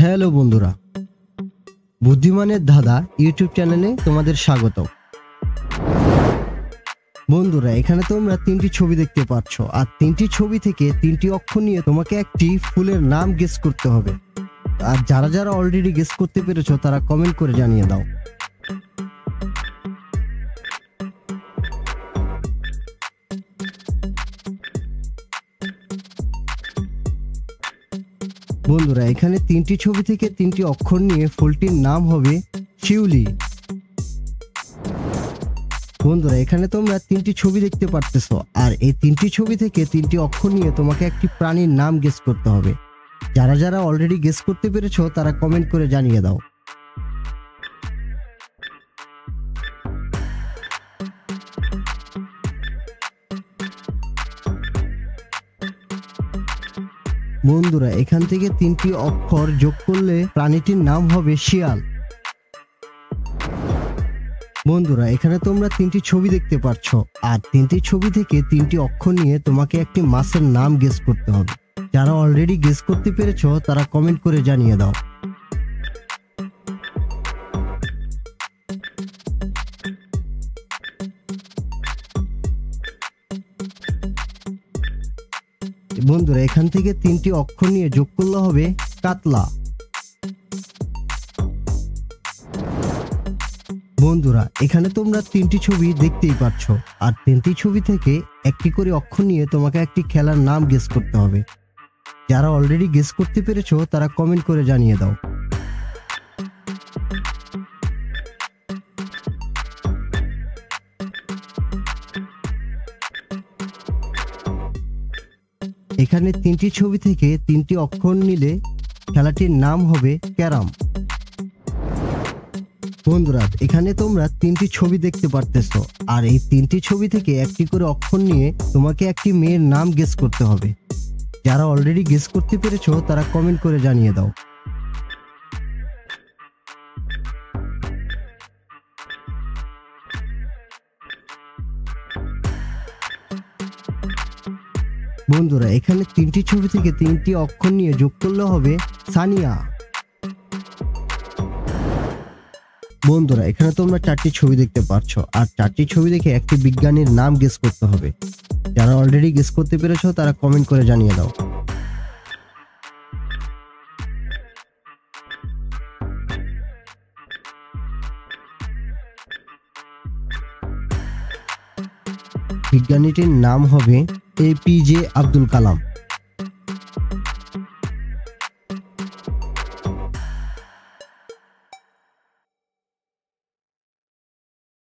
Hello বন্ধুরা, বুদ্ধিমানের ধাঁধা ইউটিউব চ্যানেলে তোমাদের স্বাগত। বন্ধুরা, এখানে তোমরা তিনটি ছবি দেখতে পাচ্ছ, আর তিনটি ছবি থেকে তিনটি অক্ষর নিয়ে তোমাকে একটি ফুলের নাম গেস করতে হবে। আর যারা যারা অলরেডি গেস করতে পেরেছো তারা কমেন্ট করে জানিয়ে দাও। বন্ধুরা, এখানে তিনটি ছবি থেকে তিনটি অক্ষর নিয়ে ফুলটির নাম হবে শিউলি। বন্ধুরা, এখানে তোমরা তিনটি ছবি দেখতে পারতেছো, আর এই তিনটি ছবি থেকে তিনটি অক্ষর নিয়ে তোমাকে একটি প্রাণীর নাম গেস করতে হবে। যারা যারা অলরেডি গেস করতে পেরেছো তারা কমেন্ট করে জানিয়ে দাও। বন্ধুরা, এখান থেকে তিনটি অক্ষর যোগ করলে প্রাণীটির নাম হবে শিয়াল। বন্ধুরা, এখানে তোমরা তিনটি ছবি দেখতে পাচ্ছ, আর তিনটি ছবি থেকে তিনটি অক্ষর নিয়ে তোমাকে একটি মাছের নাম গেস করতে হবে। যারা অলরেডি গেস করতে পেরেছো তারা কমেন্ট করে জানিয়ে দাও। বন্ধুরা, এখান থেকে তিনটি অক্ষর নিয়ে যোগ করলে হবে কাতলা। বন্ধুরা, এখানে তোমরা তিনটি ছবি দেখতেই পাচ্ছ, আর তিনটি ছবি থেকে একটি করে অক্ষর নিয়ে তোমাকে একটি খেলার নাম গেস করতে হবে। যারা অলরেডি গেস করতে পেরেছো তারা কমেন্ট করে জানিয়ে দাও। এখানে তিনটি ছবি থেকে তিনটি অক্ষর নিলে খেলাটির নাম হবে ক্যারাম। বন্ধুরা, এখানে তোমরা তিনটি ছবি দেখতে পারতেছো, আর এই তিনটি ছবি থেকে একটি করে অক্ষর নিয়ে তোমাকে একটি মেয়ের নাম গেস করতে হবে। যারা অলরেডি গেস করতে পেরেছো তারা কমেন্ট করে জানিয়ে দাও। বন্ধুরা, এখানে তিনটি ছবি থেকে তিনটি অক্ষর নিয়ে যোগ করলে হবে সানিয়া। বন্ধুরা, এখানে তোমরা চারটি ছবি দেখতে পাচ্ছ, আর চারটি ছবি দেখে একটি বিজ্ঞানীর নাম গেস করতে হবে। যারা অলরেডি গেস করতে পেরেছো তারা কমেন্ট করে জানিয়ে দাও। বিজ্ঞানীটির নাম হবে APJ আব্দুল কালাম।